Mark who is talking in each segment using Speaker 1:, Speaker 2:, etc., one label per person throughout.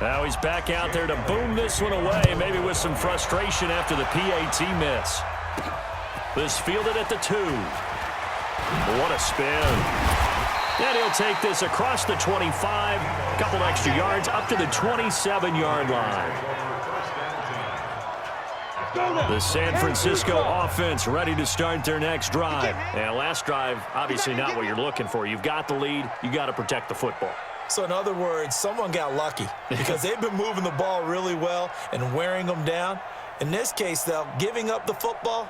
Speaker 1: Now he's back out there to boom this one away, maybe with some frustration after the PAT miss. This fielded at the 2. What a spin. And he'll take this across the 25, couple extra yards up to the 27-yard line. The San Francisco offense ready to start their next drive. And last drive, obviously not what you're looking for. You've got the lead. You got to protect the football.
Speaker 2: So in other words, someone got lucky because they've been moving the ball really well and wearing them down. In this case, though, giving up the football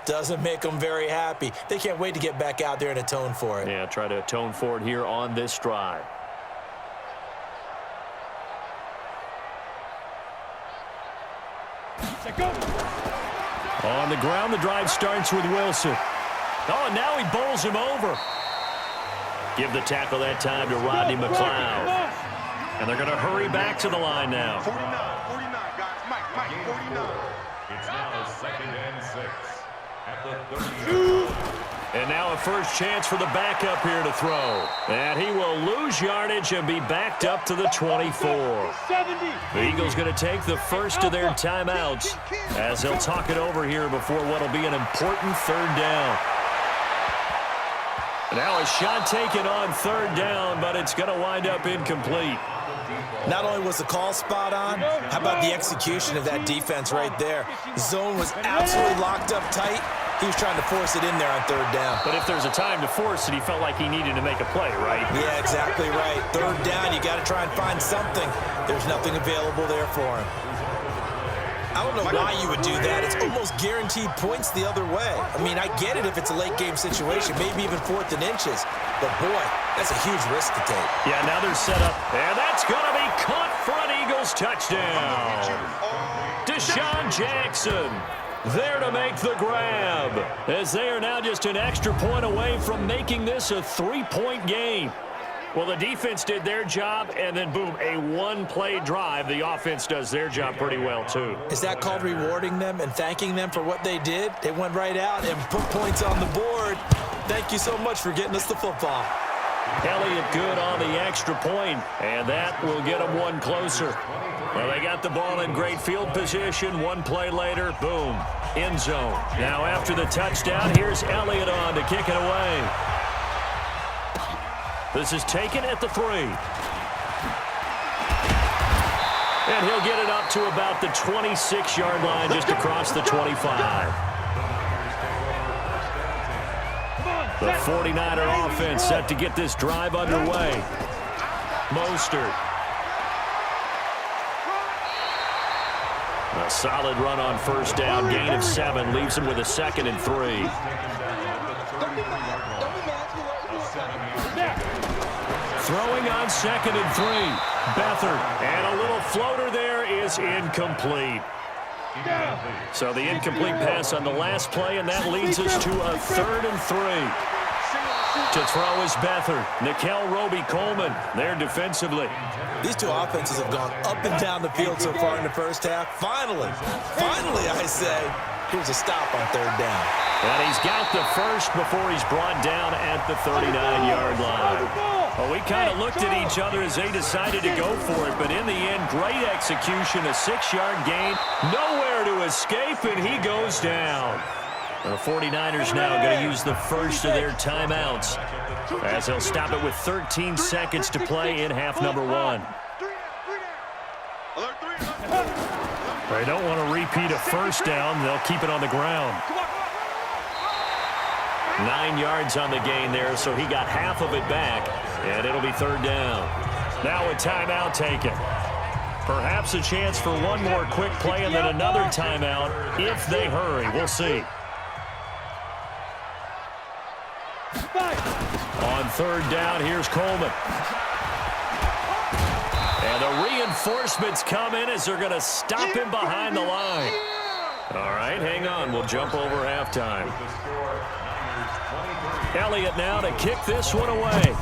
Speaker 2: doesn't make them very happy. They can't wait to get back out there and atone for it.
Speaker 1: Yeah, try to atone for it here on this drive. On the ground, the drive starts with Wilson. Oh, and now he bowls him over. Give the tackle that time to Rodney McLeod. And they're going to hurry back to the line now.
Speaker 3: 49, guys. Mike, 49.
Speaker 4: It's now 2nd and 6 at the 30.
Speaker 1: And now a first chance for the backup here to throw. And he will lose yardage and be backed up to the 24. The Eagles going to take the first of their timeouts as they'll talk it over here before what will be an important 3rd down. Now a shot taken on 3rd down, but it's going to wind up incomplete.
Speaker 2: Not only was the call spot on, how about the execution of that defense right there? The zone was absolutely locked up tight. He was trying to force it in there on 3rd down.
Speaker 1: But if there's a time to force it, he felt like he needed to make a play, right?
Speaker 2: Yeah, exactly right. 3rd down, you got to try and find something. There's nothing available there for him. I don't know why you would do that. It's almost guaranteed points the other way. I mean, I get it if it's a late game situation, maybe even 4th and inches. But, boy, that's a huge risk to take.
Speaker 1: Yeah, now they're set up. And that's going to be caught for an Eagles touchdown. Deshaun Jackson there to make the grab, as they are now just an extra point away from making this a 3-point game. Well, the defense did their job, and then, boom, a one-play drive. The offense does their job pretty well, too.
Speaker 2: Is that called rewarding them and thanking them for what they did? They went right out and put points on the board. Thank you so much for getting us the football.
Speaker 1: Elliott good on the extra point, and that will get them one closer. Well, they got the ball in great field position. One play later, boom, end zone. Now after the touchdown, here's Elliott on to kick it away. This is taken at the 3. And he'll get it up to about the 26-yard line, just across the 25. The 49er offense set to get this drive underway. Mostert. A solid run on 1st down, gain of 7, leaves him with a 2nd and 3. Throwing on 2nd and 3. Beathard, and a little floater there is incomplete. So the incomplete pass on the last play, and that leads us to a 3rd and 3. To throw is Beathard. Nickel Roby-Coleman there defensively.
Speaker 2: These two offenses have gone up and down the field so far in the first half. Finally, I say, here's a stop on 3rd down.
Speaker 1: And he's got the first before he's brought down at the 39-yard line. Well, we kind of looked at each other as they decided to go for it, but in the end, great execution, a 6-yard gain, nowhere to escape, and he goes down. The 49ers now going to use the first of their timeouts as they'll stop it with 13 seconds to play in half number 1. They don't want to repeat a 1st down. They'll keep it on the ground. 9 yards on the gain there, so he got half of it back, and it'll be 3rd down. Now a timeout taken. Perhaps a chance for one more quick play and then another timeout if they hurry. We'll see. On 3rd down, here's Coleman. And the reinforcements come in as they're going to stop him behind the line. All right, hang on. We'll jump over halftime. Elliott now to kick this one away.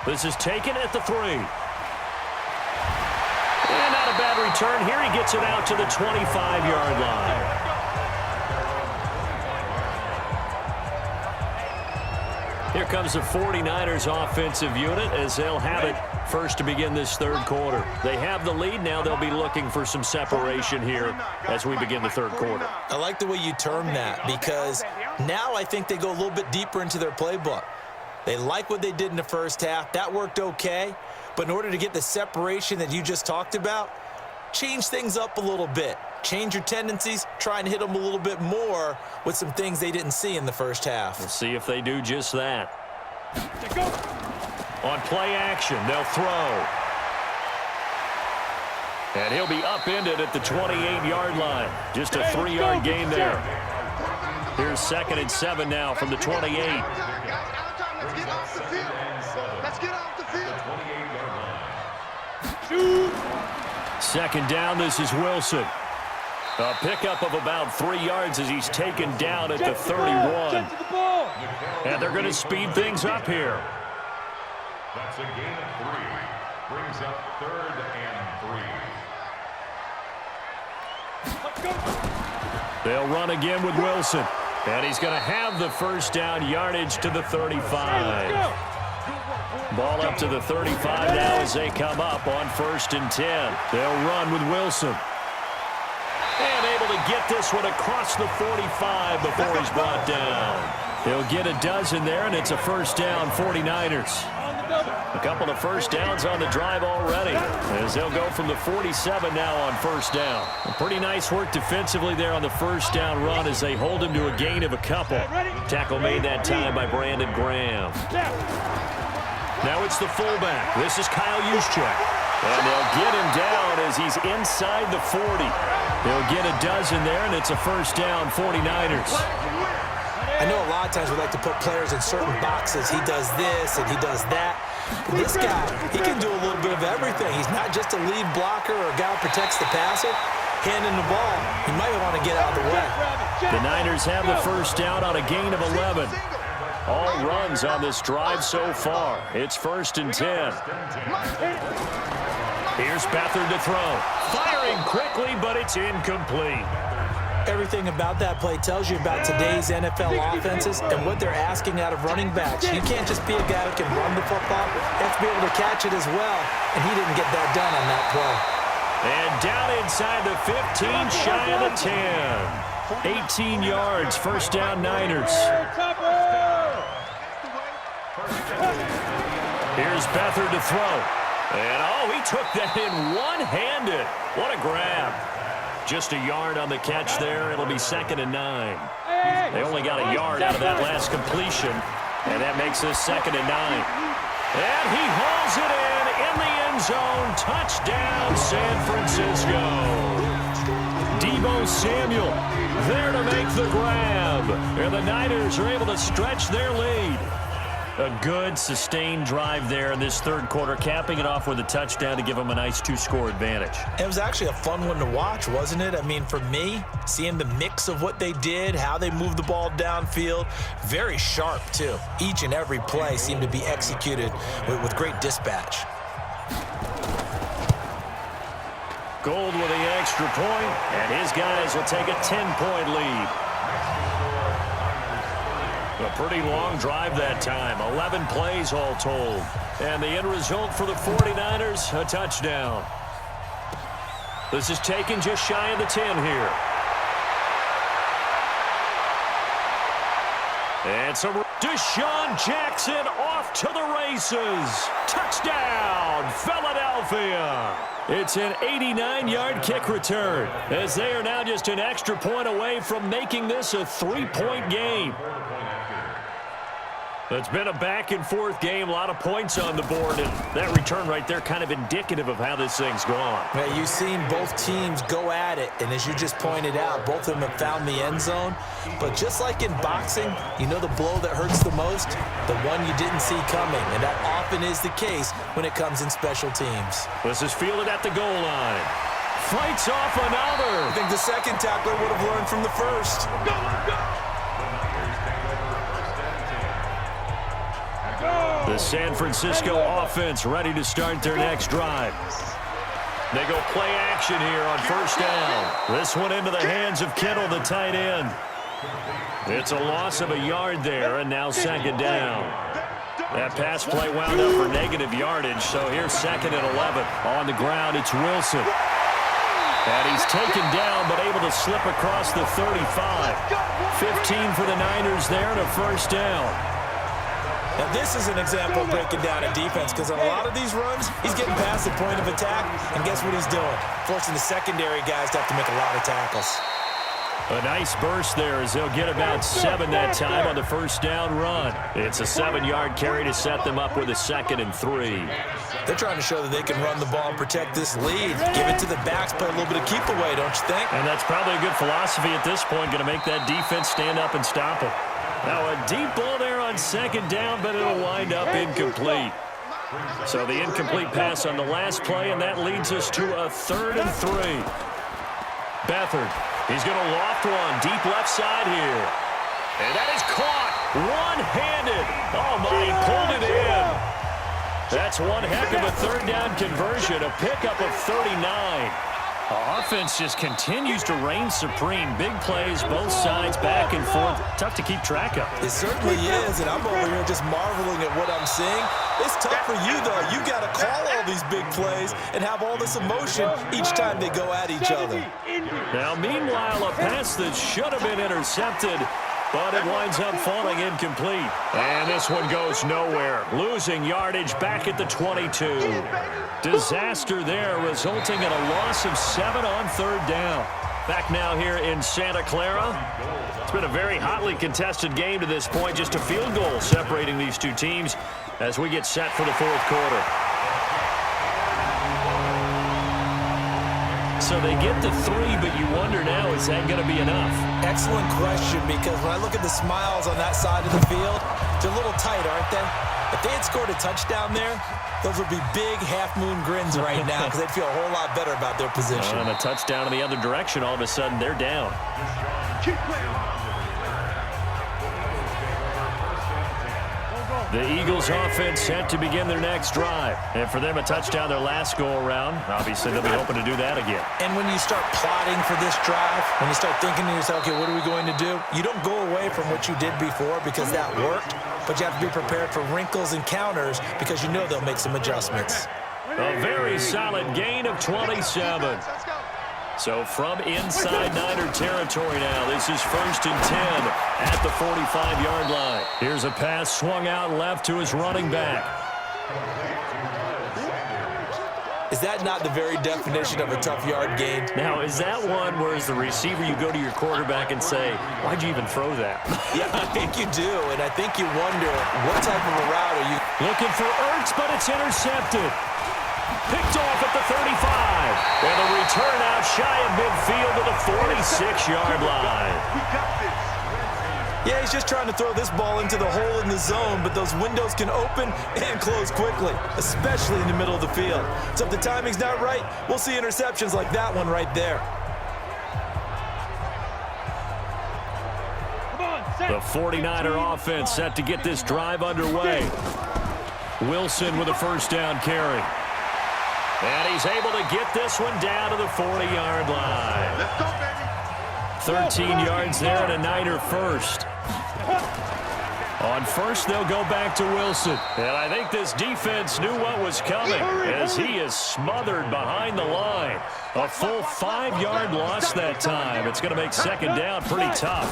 Speaker 1: This is taken at the 3. And not a bad return here. He gets it out to the 25-yard line. Here comes the 49ers offensive unit as they'll have it first to begin this third quarter. They have the lead. Now they'll be looking for some separation here as we begin the third quarter.
Speaker 2: I like the way you term that because now I think they go a little bit deeper into their playbook. They like what they did in the first half. That worked okay. But in order to get the separation that you just talked about, change things up a little bit. Change your tendencies, try and hit them a little bit more with some things they didn't see in the first half.
Speaker 1: We'll see if they do just that. On play action, they'll throw. And he'll be upended at the 28-yard line. Just a 3-yard gain there. Here's 2nd and 7 now from the 28.
Speaker 3: Let's get off the field. Let's get off the field.
Speaker 1: 2nd down, this is Wilson. A pickup of about 3 yards as he's taken down at the 31. And they're going to speed things up here.
Speaker 4: That's a gain of 3. Brings up 3rd and 3.
Speaker 1: They'll run again with Wilson. And he's going to have the first down yardage to the 35. Ball up to the 35 now as they come up on 1st and 10. They'll run with Wilson. And able to get this one across the 45 before he's brought down. He'll get a dozen there, and it's a first down, 49ers. A couple of first downs on the drive already as they'll go from the 47 now on 1st down. Pretty nice work defensively there on the first down run as they hold him to a gain of a couple. Tackle made that time by Brandon Graham. Now it's the fullback. This is Kyle Juszczyk. And they'll get him down as he's inside the 40. They'll get a dozen there, and it's a first down, 49ers.
Speaker 2: I know a lot of times we like to put players in certain boxes. He does this and he does that. But this guy, he can do a little bit of everything. He's not just a lead blocker or a guy who protects the passer. Handing the ball, he might want to get out of the way.
Speaker 1: The Niners have the first down on a gain of 11. All runs on this drive so far. It's 1st and 10. Here's Beathard to throw. Firing quickly, but it's incomplete.
Speaker 2: Everything about that play tells you about today's NFL offenses and what they're asking out of running backs. You can't just be a guy who can run the football. You have to be able to catch it as well, and he didn't get that done on that play.
Speaker 1: And down inside the 15, shy of the 10. 18 yards, first down Niners. Here's Beathard to throw. And, he took that in one-handed. What a grab. Just a yard on the catch there. It'll be 2nd and 9. They only got a yard out of that last completion, and that makes this 2nd and 9. And he hauls it in the end zone. Touchdown, San Francisco. Deebo Samuel there to make the grab. And the Niners are able to stretch their lead. A good, sustained drive there in this third quarter, capping it off with a touchdown to give them a nice 2-score advantage.
Speaker 2: It was actually a fun one to watch, wasn't it? I mean, for me, seeing the mix of what they did, how they moved the ball downfield, very sharp, too. Each and every play seemed to be executed with great dispatch.
Speaker 1: Gold with the extra point, and his guys will take a 10-point lead. A pretty long drive that time, 11 plays all told. And the end result for the 49ers, a touchdown. This is taken just shy of the 10 here. And so Deshaun Jackson off to the races. Touchdown, Philadelphia. It's an 89-yard kick return as they are now just an extra point away from making this a 3-point game. It's been a back-and-forth game, a lot of points on the board, and that return right there kind of indicative of how this thing's gone.
Speaker 2: Yeah, you've seen both teams go at it, and as you just pointed out, both of them have found the end zone. But just like in boxing, you know the blow that hurts the most? The one you didn't see coming, and that often is the case when it comes in special teams.
Speaker 1: This is fielded at the goal line. Fights off another.
Speaker 2: I think the second tackler would have learned from the first.
Speaker 3: Go, go!
Speaker 1: The San Francisco offense ready to start their next drive. They go play action here on first down. This one into the hands of Kittle, the tight end. It's a loss of a yard there, and now second down. That pass play wound up for negative yardage, so here's second and 11. On the ground, it's Wilson. And he's taken down, but able to slip across the 35. 15 for the Niners there, and a first down.
Speaker 2: Now, this is an example of breaking down a defense, because on a lot of these runs, he's getting past the point of attack, and guess what he's doing? Forcing the secondary guys to have to make a lot of tackles.
Speaker 1: A nice burst there as they'll get about 7 that time on the first down run. It's a 7-yard carry to set them up with a 2nd and 3.
Speaker 2: They're trying to show that they can run the ball and protect this lead. Give it to the backs, play a little bit of keep away, don't you think?
Speaker 1: And that's probably a good philosophy at this point, going to make that defense stand up and stop them. Now a deep ball there on second down, but it'll wind up incomplete. So the incomplete pass on the last play, and that leads us to a 3rd and 3. Beathard, he's going to loft one deep left side here. And that is caught one-handed. Oh, my, he pulled it in. That's one heck of a 3rd down conversion, a pickup of 39. Offense just continues to reign supreme. Big plays, both sides, back and forth. Tough to keep track of.
Speaker 2: It certainly is, and I'm over here just marveling at what I'm seeing. It's tough for you, though. You got to call all these big plays and have all this emotion each time they go at each other.
Speaker 1: Now, meanwhile, a pass that should have been intercepted, but it winds up falling incomplete. And this one goes nowhere. Losing yardage back at the 22. Disaster there, resulting in a loss of 7 on 3rd down. Back now here in Santa Clara. It's been a very hotly contested game to this point. Just a field goal separating these two teams as we get set for the 4th quarter. So they get to 3, but you wonder now, is that going to be enough?
Speaker 2: Excellent question, because when I look at the smiles on that side of the field, they're a little tight, aren't they? If they had scored a touchdown there, those would be big half-moon grins right now, because they'd feel a whole lot better about their position.
Speaker 1: And a touchdown in the other direction, all of a sudden they're down. The Eagles offense set to begin their next drive. And for them, a touchdown their last go-around. Obviously, they'll be hoping to do that again.
Speaker 2: And when you start plotting for this drive, when you start thinking to yourself, okay, what are we going to do? You don't go away from what you did before because that worked, but you have to be prepared for wrinkles and counters because you know they'll make some adjustments.
Speaker 1: A very solid gain of 27. So from inside Niner territory now, this is 1st and 10 at the 45-yard line. Here's a pass swung out left to his running back.
Speaker 2: Is that not the very definition of a tough yard gain?
Speaker 1: Now, is that one where as the receiver you go to your quarterback and say, why'd you even throw that?
Speaker 2: Yeah, I think you do, and I think you wonder what type of a route are you...
Speaker 1: Looking for Ertz, but it's intercepted. Picked off at the 35. And a return out shy of midfield to the 46-yard line.
Speaker 2: Yeah, he's just trying to throw this ball into the hole in the zone, but those windows can open and close quickly, especially in the middle of the field. So if the timing's not right, we'll see interceptions like that one right there.
Speaker 1: The 49er offense set to get this drive underway. Wilson with a first down carry. And he's able to get this one down to the 40-yard line.
Speaker 3: Let's go, baby.
Speaker 1: 13 yards there and a Niner first. On first, they'll go back to Wilson. And I think this defense knew what was coming as he is smothered behind the line. A full 5-yard loss that time. It's going to make second down pretty tough.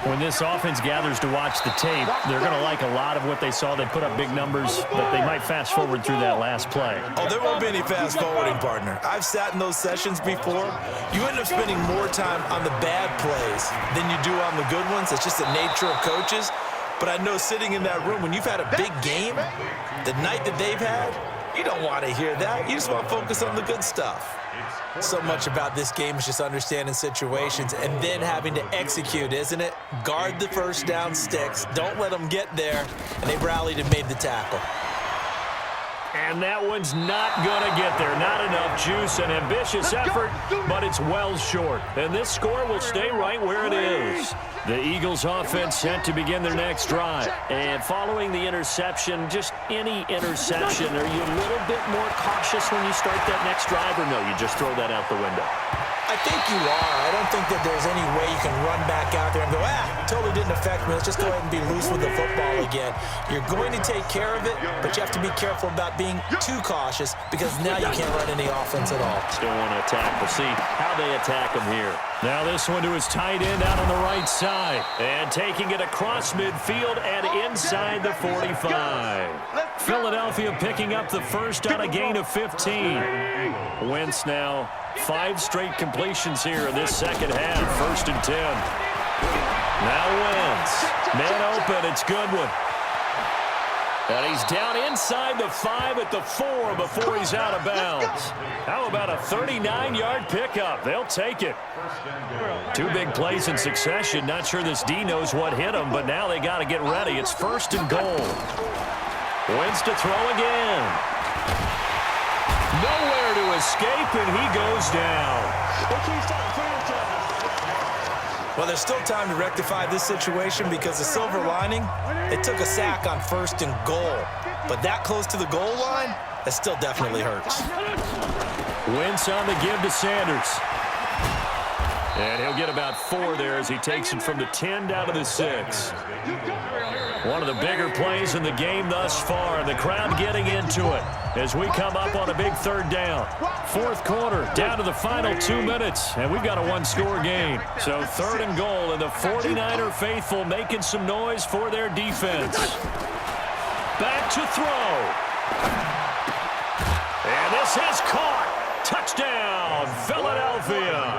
Speaker 1: When this offense gathers to watch the tape, they're going to like a lot of what they saw. They put up big numbers, but they might fast forward through that last play.
Speaker 2: Oh, there won't be any fast forwarding, partner. I've sat in those sessions before. You end up spending more time on the bad plays than you do on the good ones. It's just the nature of coaches. But I know sitting in that room, when you've had a big game, the night that they've had, you don't want to hear that. You just want to focus on the good stuff. So much about this game is just understanding situations and then having to execute, isn't it? Guard the first down sticks. Don't let them get there. And they rallied and made the tackle.
Speaker 1: And that one's not going to get there. Not enough juice, an ambitious effort, but it's well short. And this score will stay right where it is. The Eagles offense set to begin their next drive. And following the interception, just any interception, are you a little bit more cautious when you start that next drive, or no, you just throw that out the window?
Speaker 2: I think you are. I don't think that there's any way you can run back out there and go, totally didn't affect me. Let's just go ahead and be loose with the football again. You're going to take care of it, but you have to be careful about being too cautious because now you can't run any offense at all.
Speaker 1: Still want to attack. We'll see how they attack him here. Now this one to his tight end out on the right side. And taking it across midfield and inside the 45. Philadelphia picking up the first on a gain of 15. Wentz now 5 straight completions here in this second half. 1st and 10. Now Wentz. Man open. It's Goodwin. And he's down inside the 5 at the 4 before he's out of bounds. How about a 39-yard pickup? They'll take it. 2 big plays in succession. Not sure this D knows what hit him, but now they got to get ready. It's 1st and goal. Wentz to throw again. Nowhere to escape, and he goes down.
Speaker 2: Well, there's still time to rectify this situation because the silver lining, it took a sack on 1st and goal. But that close to the goal line, that still definitely hurts.
Speaker 1: Wentz on the give to Sanders. And he'll get about 4 there as he takes it from the 10 down to the 6. One of the bigger plays in the game thus far, and the crowd getting into it as we come up on a big 3rd down. 4th quarter, down to the final 2 minutes, and we've got a 1-score game. So 3rd and goal, and the 49er faithful making some noise for their defense. Back to throw. And this is caught. Touchdown, Philadelphia.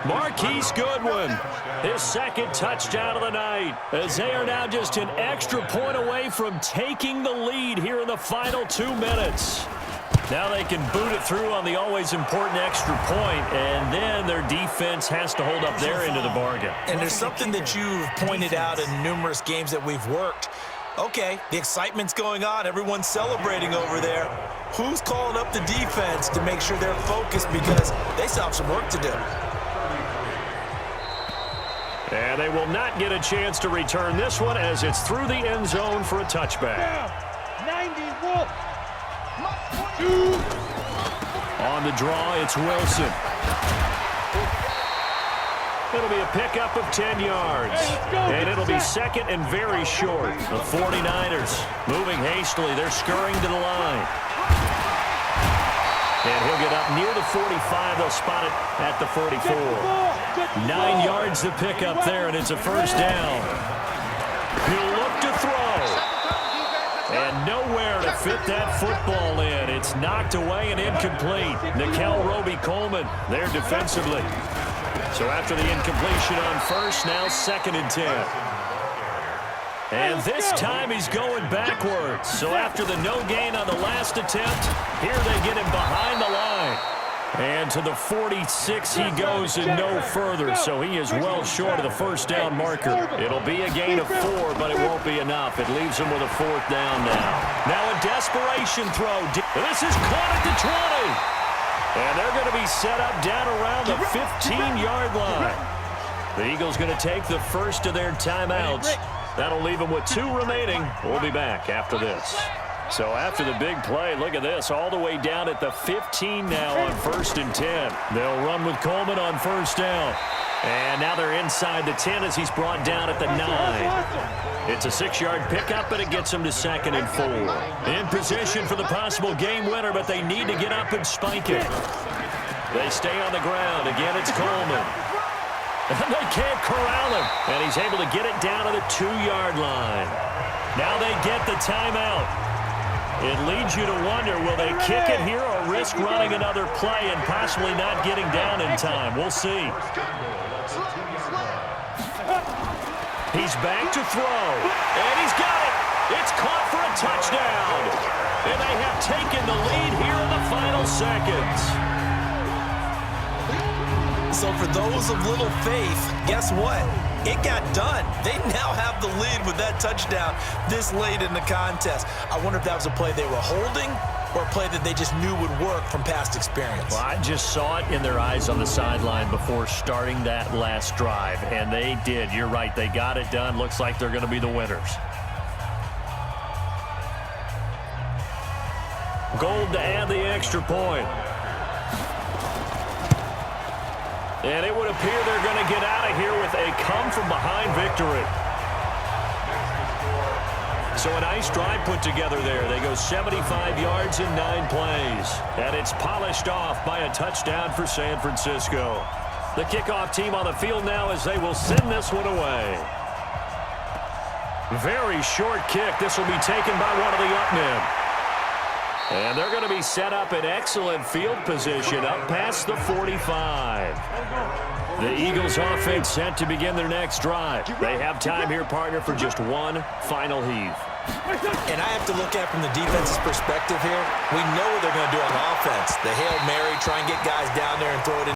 Speaker 1: Marquise Goodwin, his 2nd touchdown of the night, as they are now just an extra point away from taking the lead here in the final 2 minutes. Now they can boot it through on the always important extra point, and then their defense has to hold up their end of the bargain.
Speaker 2: And there's something that you've pointed out in numerous games that we've worked. Okay, the excitement's going on. Everyone's celebrating over there. Who's calling up the defense to make sure they're focused because they still have some work to do?
Speaker 1: And they will not get a chance to return this one as it's through the end zone for a touchback.
Speaker 3: 91.
Speaker 1: On the draw, it's Wilson. It'll be a pickup of 10 yards. And it'll be 2nd and very short. The 49ers moving hastily. They're scurrying to the line. And he'll get up near the 45. They'll spot it at the 44. 9 yards to pick up there, and it's a 1st down. He'll look to throw. And nowhere to fit that football in. It's knocked away and incomplete. Nickel Roby-Coleman there defensively. So after the incompletion on 1st, now 2nd and 10. And this time he's going backwards. So after the no gain on the last attempt, here they get him behind the line. And to the 46 he goes and no further. So he is well short of the 1st down marker. It'll be a gain of 4, but it won't be enough. It leaves him with a 4th down now. Now a desperation throw. This is caught at the 20. And they're going to be set up down around the 15-yard line. The Eagles going to take the first of their timeouts. That'll leave them with 2 remaining. We'll be back after this. So after the big play, look at this, all the way down at the 15 now on 1st and 10. They'll run with Coleman on 1st down. And now they're inside the 10 as he's brought down at the 9. It's a 6-yard pickup, but it gets them to 2nd and 4. In position for the possible game winner, but they need to get up and spike it. They stay on the ground. Again, it's Coleman. And they can't corral him. And he's able to get it down to the 2-yard line. Now they get the timeout. It leads you to wonder, will they kick it here or risk running another play and possibly not getting down in time? We'll see. He's back to throw. And he's got it. It's caught for a touchdown. And they have taken the lead here in the final seconds.
Speaker 2: So for those of little faith, guess what? It got done. They now have the lead with that touchdown this late in the contest. I wonder if that was a play they were holding or a play that they just knew would work from past experience.
Speaker 1: Well, I just saw it in their eyes on the sideline before starting that last drive, and they did. You're right. They got it done. Looks like they're going to be the winners. Gold to add the extra point. And it would appear they're going to get out of here with a come-from-behind victory. So a nice drive put together there. They go 75 yards in 9 plays. And it's polished off by a touchdown for San Francisco. The kickoff team on the field now as they will send this one away. Very short kick. This will be taken by one of the up men. And they're going to be set up in excellent field position up past the 45. The Eagles offense set to begin their next drive. They have time here, partner, for just one final heave.
Speaker 2: And I have to look at it from the defense's perspective here. We know what they're going to do on offense. The Hail Mary, try and get guys down there and throw it in.